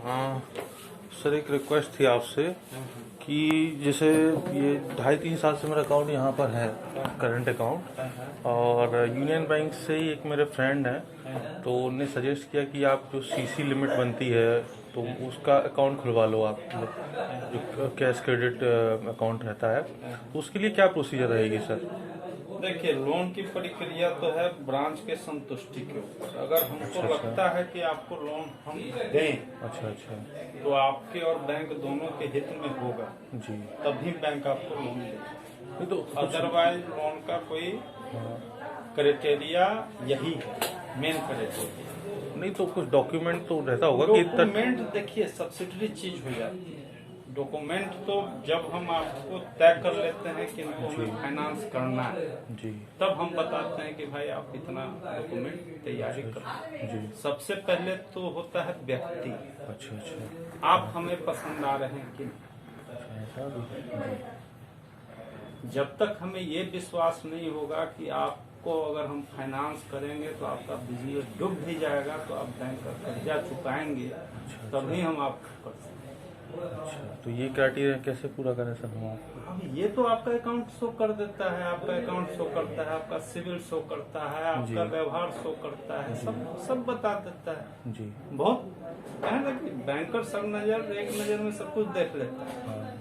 हाँ सर, एक रिक्वेस्ट थी आपसे कि जैसे ये 2.5-3 साल से मेरा अकाउंट यहाँ पर है, करंट अकाउंट, और यूनियन बैंक से ही एक मेरे फ्रेंड हैं, तो उन्होंने सजेस्ट किया कि आप जो सीसी लिमिट बनती है तो उसका अकाउंट खुलवा लो आप, जो कैश क्रेडिट अकाउंट रहता है, तो उसके लिए क्या प्रोसीजर रहेगी सर? देखिए, लोन की प्रक्रिया तो है ब्रांच के संतुष्टि के ऊपर। अगर हमको अच्छा। लगता है कि आपको लोन हम दें, अच्छा अच्छा। तो आपके और बैंक दोनों के हित में होगा, जी। तभी बैंक आपको लोन दे। नहीं तो अदरवाइज लोन का कोई क्राइटेरिया यही है, मेन क्राइटेरिया। नहीं तो कुछ डॉक्यूमेंट तो रहता होगा कि डॉक्यूमेंट देखिए सब्सिडरी चीज हो जाती है। डॉक्यूमेंट तो जब हम आपको तय कर लेते हैं कि इनको हमें फाइनेंस करना है, जी तब हम बताते हैं कि भाई आप इतना डॉक्यूमेंट तैयारी करो। जी। सबसे पहले तो होता है व्यक्ति, अच्छा अच्छा। आप हमें पसंद आ रहे हैं कि नहीं। ऐसा भी। जब तक हमें ये विश्वास नहीं होगा कि आपको अगर हम फाइनेंस करेंगे तो आपका बिजनेस डूब भी जाएगा, तो आप बैंक का कर्जा चुकाएंगे, तभी हम आपको कर सकते हैं। अच्छा, तो ये क्राइटेरिया कैसे पूरा करें सर हम आप? अब ये तो आपका अकाउंट शो कर देता है, आपका अकाउंट शो करता है, आपका सिविल शो करता है, आपका व्यवहार शो करता है, सब बता देता है जी। बहुत है ना कि बैंकर सब नजर एक नजर में सब कुछ देख लेता है। हाँ।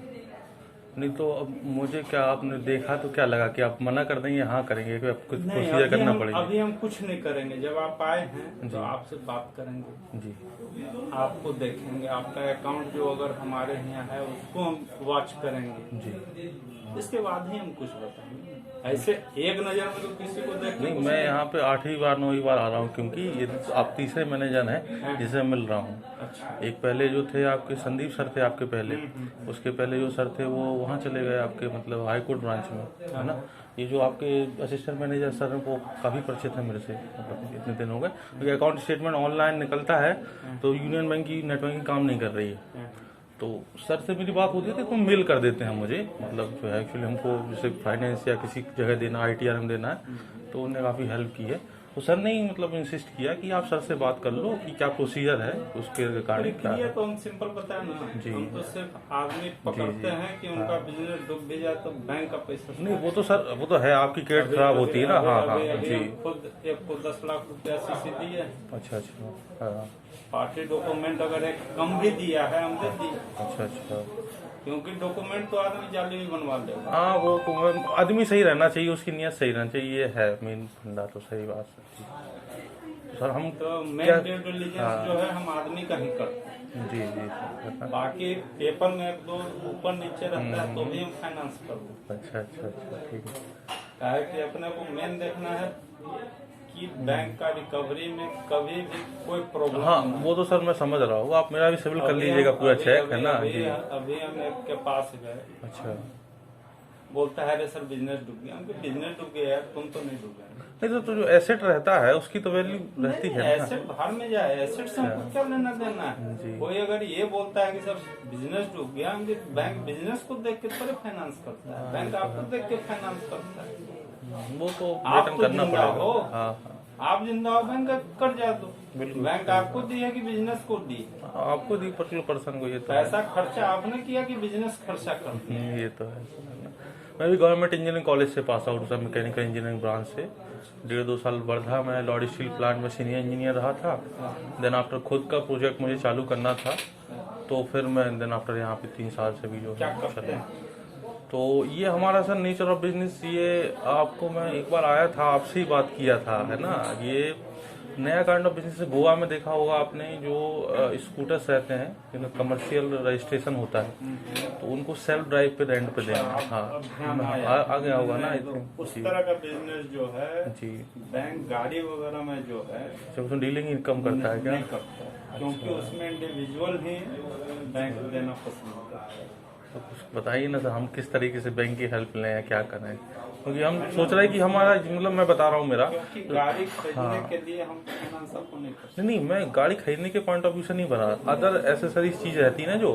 नहीं तो अब मुझे क्या, आपने देखा तो क्या लगा कि आप मना कर देंगे, हाँ करेंगे कि आप कुछ नहीं, प्रोसीजर करना पड़ेगा? अभी हम कुछ नहीं करेंगे। जब आप आए हैं तो आपसे बात करेंगे, जी। आपको देखेंगे, आपका अकाउंट जो अगर हमारे यहाँ है उसको हम वॉच करेंगे जी। इसके बाद ही हम कुछ बताएंगे। ऐसे एक नजर में तो किसी को देख नहीं, मैं यहाँ पे 8वीं बार 9वीं बार आ रहा हूँ, क्योंकि ये आप तीसरे मैनेजर हैं जिसे मिल रहा हूँ। अच्छा। एक पहले जो थे आपके संदीप सर थे आपके पहले, उसके पहले जो सर थे वो वहाँ चले गए आपके मतलब हाई कोर्ट ब्रांच में, है ना। ये जो आपके असिस्टेंट मैनेजर सर हैं वो काफ़ी परिचित है मेरे से, मतलब इतने दिन हो गए, क्योंकि अकाउंट स्टेटमेंट ऑनलाइन निकलता है तो यूनियन बैंक की नेट बैंकिंग काम नहीं कर रही है। तो सर से मेरी बात होती थी तो मेल कर देते हैं मुझे, मतलब जो है एक्चुअली हमको जैसे फाइनेंस या किसी जगह देना, ITR में देना है, तो उन्होंने काफ़ी हेल्प की है। तो सर ने ही मतलब इंसिस्ट किया कि आप सर से बात कर लो कि क्या प्रोसीजर है उसके रिगार्डिंग क्या है। तो हम सिंपल बताए ना, हम तो सिर्फ आदमी पकड़ते हैं कि उनका बिजनेस डूब भी जाए तो बैंक का पैसा नहीं, वो तो सर वो तो है, आपकी क्रेडिट खराब होती है ना। हाँ हाँ जी। खुद एक को 10 लाख रुपया CC दिए। अच्छा अच्छा। हाँ। पार्टी डॉक्यूमेंट अगर एक कम भी दिया है हम दे दिए। अच्छा अच्छा। क्योंकि डॉक्यूमेंट तो आदमी जाली भी बनवा लेगा। हाँ, वो तो आदमी सही रहना चाहिए, उसकी नीयत सही रहना चाहिए, ये है मेन फंडा, तो सही बात है सर। हम तो मेन ड्यू डिलिजेंस जो है हम आदमी का ही करते हैं। जी जी सर। बाकी पेपर में एक दो ऊपर नीचे रहता है तो भी हम फाइनेंस करते हैं। अच्छा अच्छा अच्छा, ठीक है। क्या है कि अपने को मेन देखना है कि बैंक का रिकवरी में कभी भी कोई प्रॉब्लम। हाँ, वो तो सर मैं समझ रहा हूँ, आप मेरा भी सिविल कर लीजिएगा पूरा चेक, है ना जी। अभी हम एक के पास गए, अच्छा। बोलता है अरे सर बिजनेस डूब गया। हमको बिजनेस डूब गया यार, तुम तो नहीं डूबे। नहीं तो जो एसेट रहता है उसकी तो वैल्यू रहती है ना। एसेट बाहर में जाए, एसेट से हमको क्या लेना देना है। कोई अगर ये बोलता है कि सर बिजनेस डूब गया, हम बैंक बिजनेस को देख के थोड़े फाइनेंस करता है, बैंक आपको देख के फाइनेंस करता है। वो तो आप रिटर्न तो करना जिंदा पड़ेगा। हो, हाँ हाँ, आप जिंदा हो, बैंक कर जा दो। बिल्कुल। बैंक आपको दी है कि बिजनेस को दी? आपको दी पर्टिकुलर पर्सन को, ये तो पैसा खर्चा आपने किया कि बिजनेस खर्चा कर दिया? ये तो है ना। मैं भी गवर्नमेंट इंजीनियरिंग कॉलेज से पास आउट था, मैकेनिकल इंजीनियरिंग ब्रांच से। 1.5-2 साल वर्धा में लॉर्ड स्टील प्लांट में सीनियर इंजीनियर रहा था। देन आफ्टर खुद का प्रोजेक्ट मुझे चालू करना था, तो फिर मैं देन आफ्टर यहाँ पे 3 साल से भी जो क्या है करते हैं? तो ये हमारा सर नेचर ऑफ बिजनेस, ये आपको मैं एक बार आया था, आपसे ही बात किया था, है ना। ये नया काइंड ऑफ बिजनेस गोवा में देखा होगा आपने, जो स्कूटर्स रहते हैं जिनका कमर्शियल रजिस्ट्रेशन होता है, तो उनको सेल्फ ड्राइव पे रेंट पे देना। हाँ, आ गया होगा ना, आई थिंक। उस तरह का बिजनेस जो है जी। बैंक गाड़ी वगैरह में जो है जब उसमें डीलिंग इनकम करता है क्या? नहीं करता है, क्योंकि उसमें इंडिविजुअल ही बैंक देना पसंद करता है। तो कुछ बताइए ना सर, हम किस तरीके से बैंक की हेल्प लें या क्या करें, क्योंकि हम सोच रहे हैं कि हमारा मतलब मैं बता रहा हूँ मेरा गाड़ी खरीदने के लिए हम फाइनेंस आपको नहीं कर सकते। नहीं, मैं गाड़ी खरीदने के पॉइंट ऑफ व्यू से नहीं बना, अदर एसेसरीज चीज रहती है ना, जो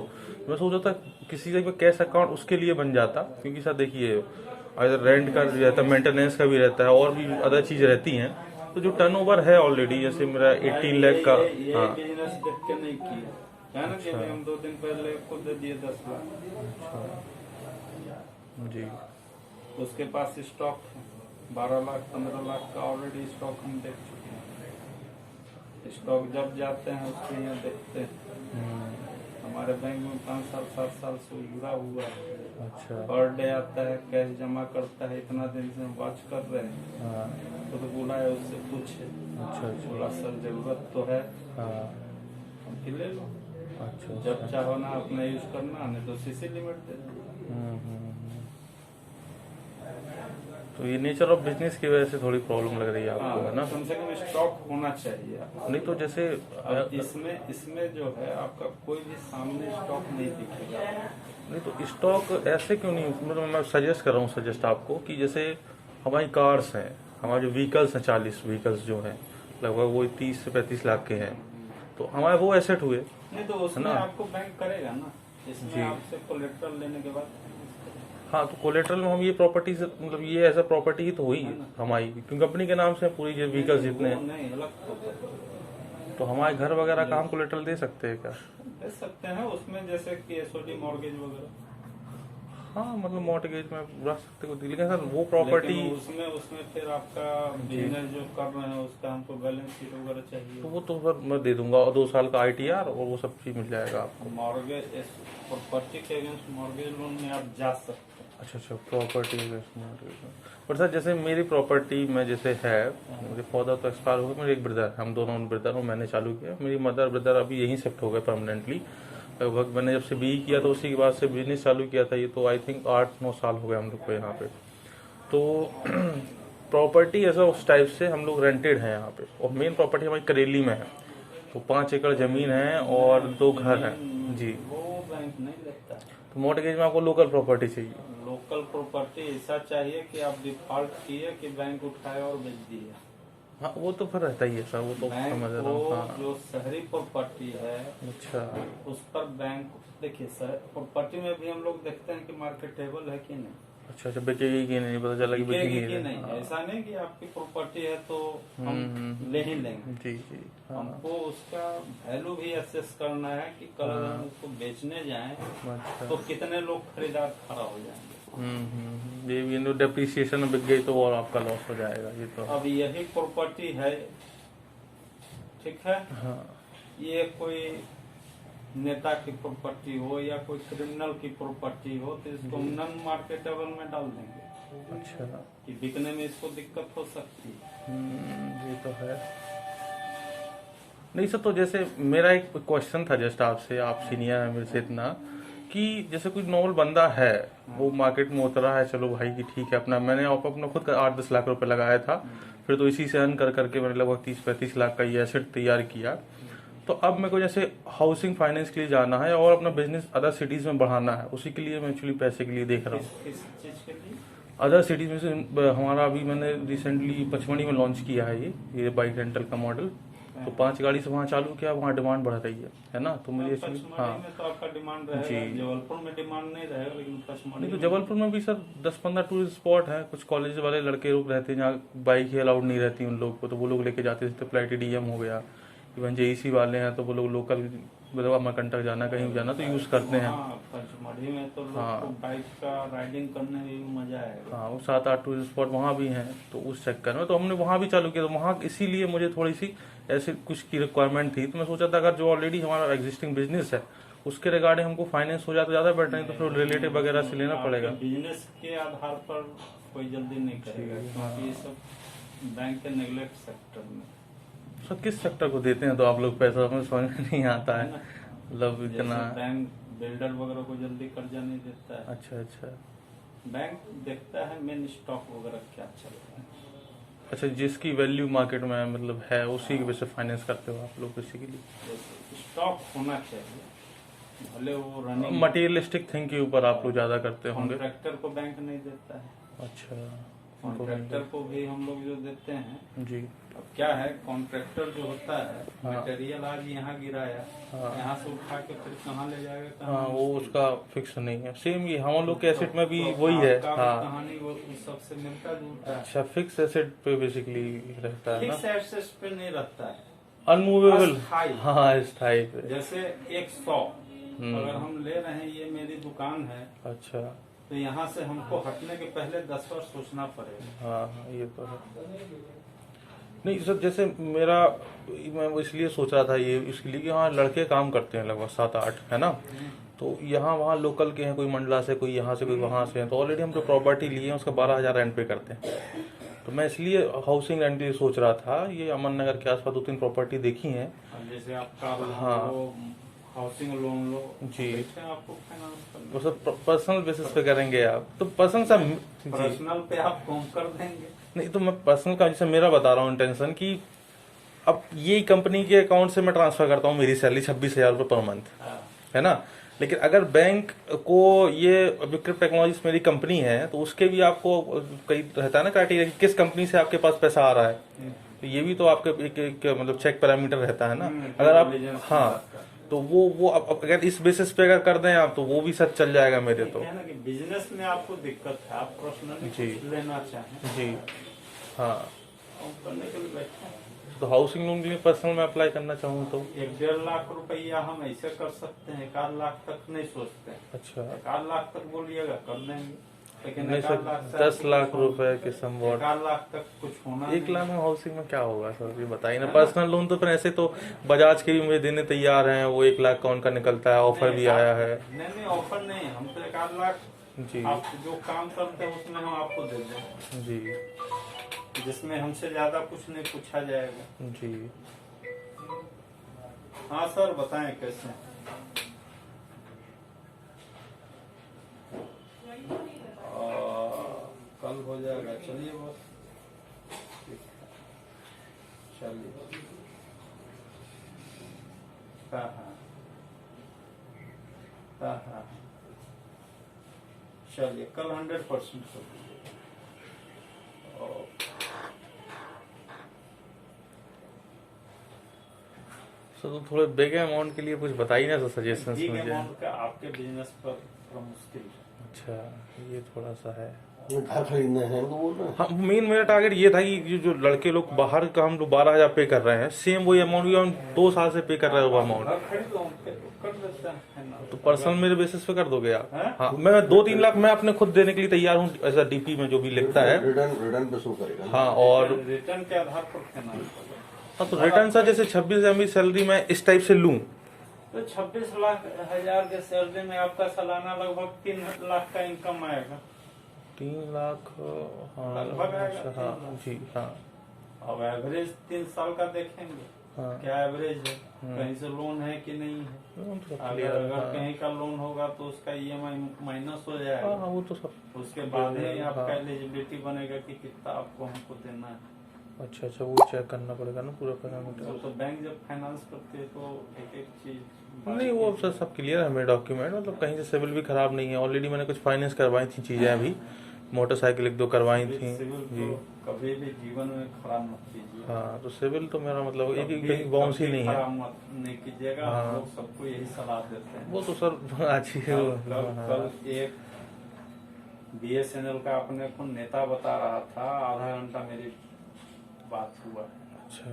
मैं सोचा था किसी का कैश अकाउंट उसके लिए बन जाता, क्योंकि सर देखिए अगर रेंट का भी रहता है, मेंटेनेंस का भी रहता है, और भी अदर चीज रहती हैं, तो जो टर्नओवर है ऑलरेडी, जैसे मेरा 18 लाख का, ये हाँ बिजनेस देख के नहीं किया है ना कि हम 2 दिन पहले खुद दे दिए 10 लाख। जी, उसके पास स्टॉक है 12 लाख 15 लाख का ऑलरेडी स्टॉक हम देख चुके हैं। स्टॉक जब जाते हैं उसके यहाँ देखते हैं। हमारे बैंक में 5 साल 7 साल से जुड़ा हुआ है। अच्छा, पर डे आता है, कैश जमा करता है, इतना दिन से हम वॉच कर रहे हैं। हाँ, तो बोला है उससे पूछे, अच्छा अच्छा, बोला सर जरूरत तो है, हाँ, हम फिर ले लो, अच्छा, जब चाहो ना अपना यूज करना, नहीं तो सीसी लिमिट दे दो। हम्म। तो ये नेचर ऑफ बिजनेस की वजह से थोड़ी प्रॉब्लम लग रही है आपको, है ना? कम से कम स्टॉक होना चाहिए। नहीं तो जैसे अब इसमें जो है आपका कोई भी सामने स्टॉक नहीं दिखेगा। नहीं तो स्टॉक ऐसे क्यों नहीं, मतलब मैं सजेस्ट कर रहा हूँ सजेस्ट आपको कि जैसे हमारी कार्स हैं, हमारे जो व्हीकल्स हैं, 40 व्हीकल्स जो हैं लगभग वो 30 से 35 लाख के हैं, तो हमारे वो एसेट हुए। नहीं तो उसमें आपको बैंक करेगा ना, इसमें आपसे कोलेट्रल लेने के बाद। हाँ, तो कोलेट्रल में हम ये प्रॉपर्टी से, मतलब ये ऐसा प्रॉपर्टी ही तो हुई हमारी, क्योंकि कंपनी के नाम से पूरी जो व्हीकल्स जितने हैं, नहीं अलग तो हमारे घर वगैरह का हम कोलेट्रल दे सकते हैं क्या? दे सकते हैं उसमें, जैसे कि एसओडी मॉर्गेज वगैरह। हाँ, मतलब मॉर्गेज में रख सकते हो, लेकिन सर वो प्रॉपर्टी, उसमें फिर आपका बिजनेस जो कर रहे हैं उसका हमको बैलेंस शीट वगैरह चाहिए। तो वो तो सर मैं दे दूंगा, और 2 साल का ITR और वो सब चीज मिल जाएगा आपको। मॉर्गेज प्रॉपर्टी के अगेंस्ट मॉर्गेज लोन में आप जा सकते हैं। अच्छा, प्रॉपर्टी पर सर जैसे मेरी प्रॉपर्टी में जैसे है, मेरे फादर तो एक्सपायर हो गए, मेरे एक ब्रदर, हम दोनों ब्रदर हूँ, मैंने चालू किया, मेरी मदर ब्रदर अभी यहीं शिफ्ट हो गए परमानेंटली। लगभग मैंने जब से BE किया तो उसी के बाद से बिजनेस चालू किया था, ये तो आई थिंक 8-9 साल हो गए हम लोग को यहाँ पे। तो प्रॉपर्टी ऐसा उस टाइप से हम लोग रेंटेड हैं यहाँ पे, और मेन प्रॉपर्टी हमारी करेली में है, तो 5 एकड़ जमीन है और 2 घर हैं जी। वो बैंक नहीं लेता। तो मॉर्गेज में आपको लोकल प्रॉपर्टी चाहिए। लोकल प्रॉपर्टी ऐसा चाहिए कि आप डिफॉल्ट किए कि बैंक उठाए और बेच दिया। हाँ, वो तो फिर रहता ही है सर, वो तो समझ रहा हूँ। हाँ, जो शहरी प्रॉपर्टी है, अच्छा, उस पर बैंक, देखिए सर प्रॉपर्टी में भी हम लोग देखते हैं कि मार्केटेबल है कि नहीं। अच्छा, बिकेगी कि नहीं, पता चला कि बिकेगी कि नहीं। ऐसा नहीं कि आपकी प्रॉपर्टी है तो हम ले ही लेंगे। जी जी, हाँ, हमको उसका वैल्यू भी असेस करना है कि कल अगर हम उसको बेचने जाएं अच्छा, तो कितने लोग खरीदार खड़ा हो जाएंगे। ये भी डेप्रिसिएशन में बिक गई तो और आपका लॉस हो जाएगा, ये तो। अब यही प्रॉपर्टी है, ठीक है, हाँ, ये कोई नेता की प्रॉपर्टी हो या कोई क्रिमिनल की प्रॉपर्टी हो तो इसको नॉन मार्केटेबल में डाल देंगे। अच्छा, कि बिकने में इसको दिक्कत हो सकती है। ये तो है। नहीं सर, तो जैसे मेरा एक क्वेश्चन था जस्ट आपसे, आप सीनियर है मेरे से इतना, कि जैसे कोई नॉर्मल बंदा है, वो मार्केट में उतरा है, चलो भाई कि ठीक है, अपना मैंने अपना खुद का 8-10 लाख रुपए लगाया था, फिर तो इसी से अर्न कर करके मैंने लगभग 30-35 लाख का ये एसेट तैयार किया। तो अब मेरे को जैसे हाउसिंग फाइनेंस के लिए जाना है और अपना बिजनेस अदर सिटीज में बढ़ाना है, उसी के लिए मैं एक्चुअली पैसे के लिए देख रहा हूँ। किस चीज के लिए? अदर सिटीज में से हमारा अभी मैंने रिसेंटली पचमढ़ी में लॉन्च किया है ये बाइक रेंटल का मॉडल, तो 5 गाड़ी से वहाँ चालू किया, वहाँ डिमांड बढ़ रही है ना, तो मुझे हाँ, में तो आपका डिमांड रहेगा, जबलपुर में डिमांड नहीं रहेगा, लेकिन पचमढ़ी नहीं तो जबलपुर में भी सर 10-15 टूरिस्ट स्पॉट है, कुछ कॉलेज वाले लड़के लोग रहते हैं जहाँ बाइक ही अलाउड नहीं रहती उन लोग को, तो वो लोग लेके जाते हैं, फ्लाइट DM हो गया, इवन JEC वाले हैं, तो वो लोग लोकल मतलब अमरकंटक जाना कहीं जाना तो यूज करते हैं। पचमढ़ी में तो लोग को बाइक का राइडिंग करने में भी मजा आएगा। हाँ, वो 7-8 टूरिस्ट स्पॉट वहाँ भी हैं, तो उस चक्कर में तो हमने वहाँ भी चालू किया, तो वहाँ इसीलिए मुझे थोड़ी सी ऐसे कुछ की रिक्वायरमेंट थी, तो मैं सोचा था अगर जो ऑलरेडी हमारा एग्जिस्टिंग बिजनेस है उसके रिगार्डिंग हमको फाइनेंस हो जाए तो ज्यादा बेटर, नहीं तो फिर रिलेटिव वगैरह से लेना पड़ेगा। बिजनेस के आधार पर कोई जल्दी नहीं करेगा, क्योंकि ये सब बैंक के नेग्लेक्ट सेक्टर में। सर किस सेक्टर को देते हैं तो आप लोग पैसा, हमें समझ में नहीं आता है, मतलब इतना। बैंक बिल्डर वगैरह को जल्दी कर्जा नहीं देता है। अच्छा, बैंक देखता है मेन स्टॉक वगैरह क्या चल रहा है। अच्छा, जिसकी वैल्यू मार्केट में मतलब है उसी की वजह से फाइनेंस करते हो आप लोग बेसिकली। स्टॉक होना चाहिए, भले वो रनिंग मटेरियलिस्टिक थिंग के ऊपर आप लोग ज्यादा करते होंगे। कॉन्ट्रैक्टर को बैंक नहीं देता है। अच्छा, कॉन्ट्रैक्टर को भी हम लोग जो देते हैं। जी। अब क्या है, कॉन्ट्रैक्टर जो होता है मटेरियल आज यहाँ गिराया, यहाँ से उठा के फिर कहाँ ले जाएगा, हाँ, वो उसका फिक्स नहीं है। सेम ये हम लोग के एसेट में भी वही है। हाँ, कहानी वो उस सबसे मिलता जुलता है। अच्छा, फिक्स एसेट पे बेसिकली रहता है ना, फिक्स एसेट पे नहीं रहता है, अनमूवेबल। अस्थाई। हाँ, स्थायी पे। जैसे 100 अगर हम ले रहे हैं, ये मेरी दुकान है, अच्छा। तो यहाँ से हमको हटने के पहले 10 बार सोचना पड़ेगा। हाँ हाँ, ये तो है। नहीं सर, जैसे मेरा, मैं वो इसलिए सोच रहा था ये इसलिए कि वहाँ लड़के काम करते हैं लगभग 7-8, है ना। तो यहाँ वहाँ लोकल के हैं, कोई मंडला से, कोई यहाँ से, कोई वहाँ से हैं। तो ऑलरेडी हम जो प्रॉपर्टी लिए हैं उसका 12,000 रेंट पे करते हैं। तो मैं इसलिए हाउसिंग रेंट के लिए सोच रहा था। ये अमन नगर के आसपास 2-3 प्रॉपर्टी देखी हैं। अब जैसे आपका हाँ। हाउसिंग लोन लो जी। आपको फाइनेंस करना, वो सब पर्सनल बेसिस पे करेंगे आप, तो पर्सनल सा जी। पर्सनल पे आप कम कर देंगे। नहीं, तो मैं पर्सनल का जैसे मेरा बता रहा हूँ इंटेंशन कि अब ये कंपनी के अकाउंट से मैं ट्रांसफर करता हूँ, मेरी सैलरी 26,000 रुपये पर मंथ, है ना। लेकिन अगर बैंक को ये विक्रिप टेक्नोलॉजीज मेरी कंपनी है, तो उसके भी आपको कई रहता है ना क्राइटेरिया कि किस कंपनी से आपके पास पैसा आ रहा है। तो ये भी तो आपके एक मतलब चेक पैरामीटर रहता है ना। अगर आप, हाँ, तो वो अब अगर इस बेसिस पे अगर कर दें आप, तो वो भी सच चल जाएगा मेरे। तो क्या है ना कि बिजनेस में आपको दिक्कत है, आप पर्सनली कुछ लेना चाहें जी। हाँ, और करने के लिए बैठे हैं। तो हाउसिंग लोन के लिए पर्सनल में अप्लाई करना चाहूँ तो 1-1.5 लाख रुपया हम ऐसे कर सकते हैं, 1 लाख तक नहीं सोचते हैं। अच्छा, 1 लाख तक बोलिएगा कर देंगे, लेकिन नहीं 1 सर, लाख से 10 लाख रुपए के समवॉट। 1 लाख तक कुछ होना 1 लाख में हाउसिंग में क्या होगा सर, ये बताइए ना। पर्सनल लोन तो फिर ऐसे तो बजाज के भी मुझे देने तैयार हैं, वो 1 लाख का उनका निकलता है, ऑफर भी आया है। नहीं, ऑफर नहीं, हम तो 1 लाख जी। आप जो काम करते हैं उसमें हम आपको दे दें जी। जिसमें हमसे ज्यादा कुछ नहीं पूछा जाएगा। जी। हाँ सर, बताएं कैसे। कल हो जाएगा, चलिए बस, चलिए। हाँ हाँ, चलिए कल 100% कर दीजिए। सर, तो थोड़े बिग अमाउंट के लिए कुछ बताइए ना सर, सजेशंस बिग मुझे। अमाउंट का आपके बिजनेस पर थोड़ा मुश्किल है। अच्छा, ये थोड़ा सा है। घर खरीदना है तो बोल रहे हैं। हाँ, मेन मेरा टारगेट ये था कि जो लड़के लोग बाहर का हम लोग 12,000 पे कर रहे हैं, सेम वही अमाउंट भी हम 2 साल से पे कर रहे हैं वो अमाउंट। घर खरीद लो, कर देते हैं। तो पर्सनल मेरे बेसिस पे कर दोगे आप? हैं? हाँ, मैं 2-3 लाख मैं अपने खुद देने के लिए तैयार हूँ, ऐसा डीपी में जो भी लिखता है। रिटर्न पे शो करेगा। हाँ, और रिटर्न के आधार पर देना पड़ेगा। हाँ, तो रिटर्न सर जैसे 26,000 मेरी सैलरी मैं इस टाइप से लूँ, तो 26 लाख हजार के सैलरी में आपका सालाना लगभग 3 लाख का इनकम आएगा। 3 लाख। हाँ, लगभग आएगा अच्छा, 3 हाँ लाख। जी। हाँ अब एवरेज 3 साल का देखेंगे, हाँ, क्या एवरेज है, कहीं से लोन है कि नहीं है। वो तो सब अगर clear है। हाँ। कहीं का लोन होगा तो उसका ईएमआई माइनस हो हाँ जाएगा, हाँ, वो तो सब। उसके बाद ही आपका हाँ। एलिजिबिलिटी बनेगा कि कितना आपको हमको देना है। अच्छा अच्छा, वो चेक करना पड़ेगा ना पूरा पैरामीटर। तो बैंक जब फाइनेंस करते हैं तो एक एक चीज नहीं, वो सर सब क्लियर है मेरे डॉक्यूमेंट, मतलब कहीं से सिविल भी खराब नहीं है। ऑलरेडी मैंने कुछ फाइनेंस करवाई थी चीजें, अभी मोटरसाइकिल 1-2 करवाई थी सिविल जी। को कभी भी जीवन में खराब मत कीजिए। हाँ, तो सिविल तो मेरा मतलब एक कभी- कहीं बाउंस ही कभी नहीं है। खराब मत नहीं कीजिएगा, हाँ। हम लोग सबको यही सलाह देते हैं। वो तो सर अच्छी है। कल एक BSNL का अपने को नेता बता रहा था, आधा घंटा मेरी बात हुआ। अच्छा,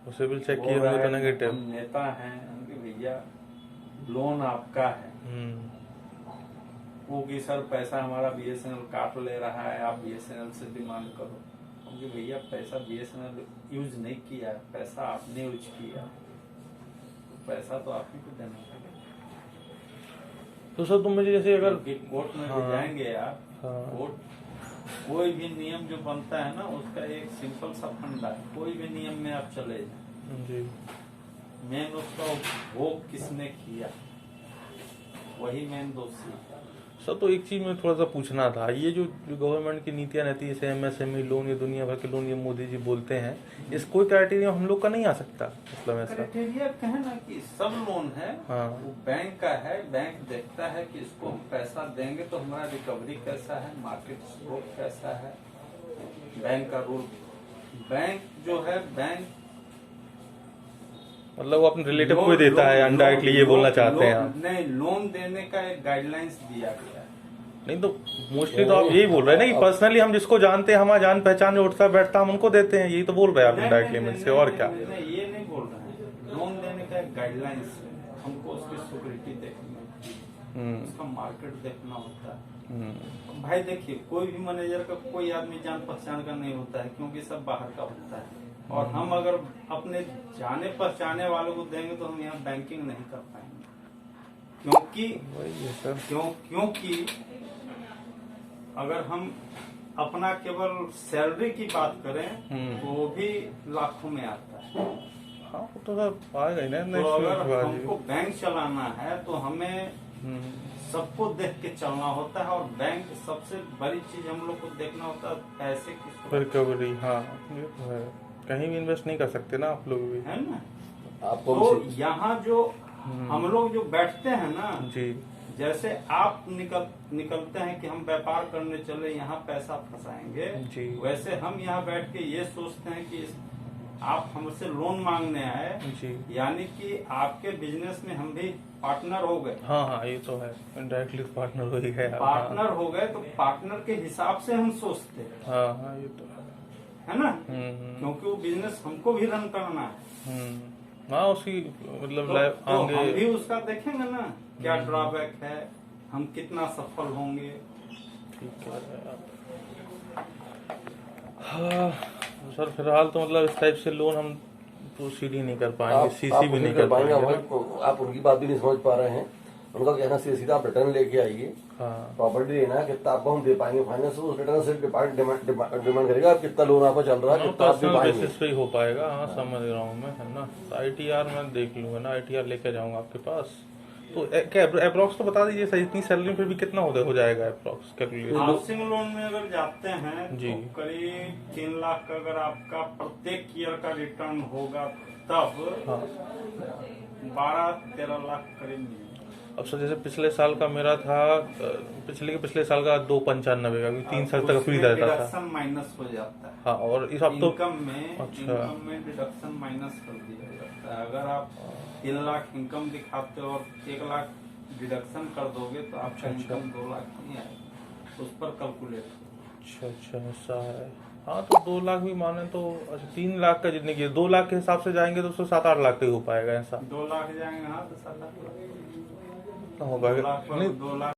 वो सिविल चेक वो किए होंगे तो रहा है, नेगेटिव। हम नेता हैं, उनके भैया लोन आपका है, वो कि सर पैसा हमारा BSNL काट ले रहा है, आप BSNL से डिमांड करो। क्योंकि भैया पैसा BSNL यूज नहीं किया है, पैसा आपने यूज किया, तो पैसा तो आप ही को देना पड़ेगा। तो सर तुम मुझे जैसे अगर कोर्ट में हाँ। भी जाएंगे आप, हाँ। कोर्ट कोई भी नियम जो बनता है ना, उसका एक सिंपल सा फंडा है, कोई भी नियम में आप चले जाए, जी, मेन उसका उपभोग किसने किया, वही मेन दोषी है। सर तो एक चीज में थोड़ा सा पूछना था, ये जो गवर्नमेंट की नीतियां रहती है, जैसे MSME लोन, ये दुनिया भर के लोन ये मोदी जी बोलते हैं, इस कोई क्राइटेरिया हम लोग का नहीं आ सकता, मतलब ऐसा? क्राइटेरिया कहे ना कि सब लोन है, हाँ। वो बैंक का है, बैंक देखता है कि इसको हम पैसा देंगे तो हमारा रिकवरी कैसा है, मार्केट स्कोप कैसा है, बैंक का रूल, बैंक जो है बैंक मतलब वो अपने रिलेटिव को भी देता है अनडायरेक्टली, ये बोलना चाहते हैं आप? नहीं, लोन देने का एक गाइडलाइंस दिया गया है। नहीं तो मोस्टली तो आप यही बोल रहे हैं ना कि पर्सनली हम जिसको जानते हैं, हमारा जान पहचान जो उठता बैठता हम उनको देते हैं, यही तो बोल रहे हैं आप इनडायरेक्टली में से, और क्या? नहीं, ये नहीं बोल रहे हैं। लोन देने का एक गाइडलाइंस है, हमको उसकी सिक्योरिटी देखनी होती है, उसका मार्केट देखना होता है। भाई देखिए, कोई भी मैनेजर का कोई आदमी जान पहचान का नहीं होता है, क्योंकि सब बाहर का होता है। और हम अगर अपने जाने पहचाने वालों को देंगे तो हम यहाँ बैंकिंग नहीं कर पाएंगे, क्योंकि वही है सर। क्योंकि अगर हम अपना केवल सैलरी की बात करें तो वो भी लाखों में आता है। हाँ वो तो सर आएगा ही ना। तो अगर हमको बैंक चलाना है तो हमें सबको देख के चलना होता है, और बैंक सबसे बड़ी चीज हम लोग को देखना होता है पैसे की रिकवरी। हाँ ये तो है, कहीं भी इन्वेस्ट नहीं कर सकते ना आप लोग भी, है ना। आपको तो यहाँ जो हम लोग जो बैठते हैं ना जी, जैसे आप निकलते हैं कि हम व्यापार करने चले, यहाँ पैसा फंसाएंगे जी। वैसे हम यहाँ बैठ के ये सोचते हैं कि आप हमसे लोन मांगने आए जी। यानी कि आपके बिजनेस में हम भी पार्टनर हो गए। हाँ हाँ ये तो है, इनडायरेक्टली पार्टनर हो ही गए। पार्टनर हो गए तो पार्टनर के हिसाब से हम सोचते हैं, हाँ हाँ ये तो है ना। क्योंकि वो बिजनेस हमको भी रन करना है। हाँ उसकी मतलब तो आगे हम भी उसका देखेंगे ना, क्या ड्रॉबैक है, हम कितना सफल होंगे। ठीक है। हाँ सर फिलहाल तो मतलब इस टाइप से लोन हम प्रोसीड ही नहीं कर पाएंगे, सीसी भी नहीं कर पाएंगे। आप उनकी बात भी नहीं समझ पा रहे हैं। उनका कहना सीधा आप रिटर्न लेके आइए, हाँ प्रॉपर्टी लेना है, कितना आपको हम दे पाएंगे फाइनेंस, उस रिटर्न से डिमांड करेगा आप कितना लोन आपका चल रहा है, कितना आप दे पर्सनल पाएंगे। बेसिस पे ही हो पाएगा। हाँ समझ रहा हूँ मैं, है ना। ITR मैं देख लूंगा ना, ITR लेके जाऊंगा आपके पास। तो क्या अप्रोक्स तो बता दीजिए सर, इतनी सैलरी फिर भी कितना हो जाएगा अप्रोक्स कैलकुलेशन? हाउसिंग लोन में अगर जाते हैं जी। तो करीब 3 लाख का अगर आपका प्रत्येक ईयर का रिटर्न होगा तब हाँ 12-13 लाख करीब मिलेगा। अब सर जैसे पिछले साल का मेरा था, पिछले साल का 295 का, क्योंकि 3 साल तक फ्री रहता था। डिडक्शन माइनस हो जाता है। हाँ और इस अब तो इनकम में अच्छा। इनकम में डिडक्शन माइनस कर दिया जाता है। अगर आप 3 लाख इनकम दिखाते हो और 1 लाख डिडक्शन कर दोगे तो आपका इनकम 2 लाख नहीं आएगा, उस पर कैलकुलेट। अच्छा ऐसा है। हाँ तो 2 लाख भी माने तो अच्छा 3 लाख का जितने की 2 लाख के हिसाब से जाएंगे तो उसको 7-8 लाख का ही हो पाएगा ऐसा 2 लाख जाएंगे। हाँ तो 7 लाख होगा। 2 लाख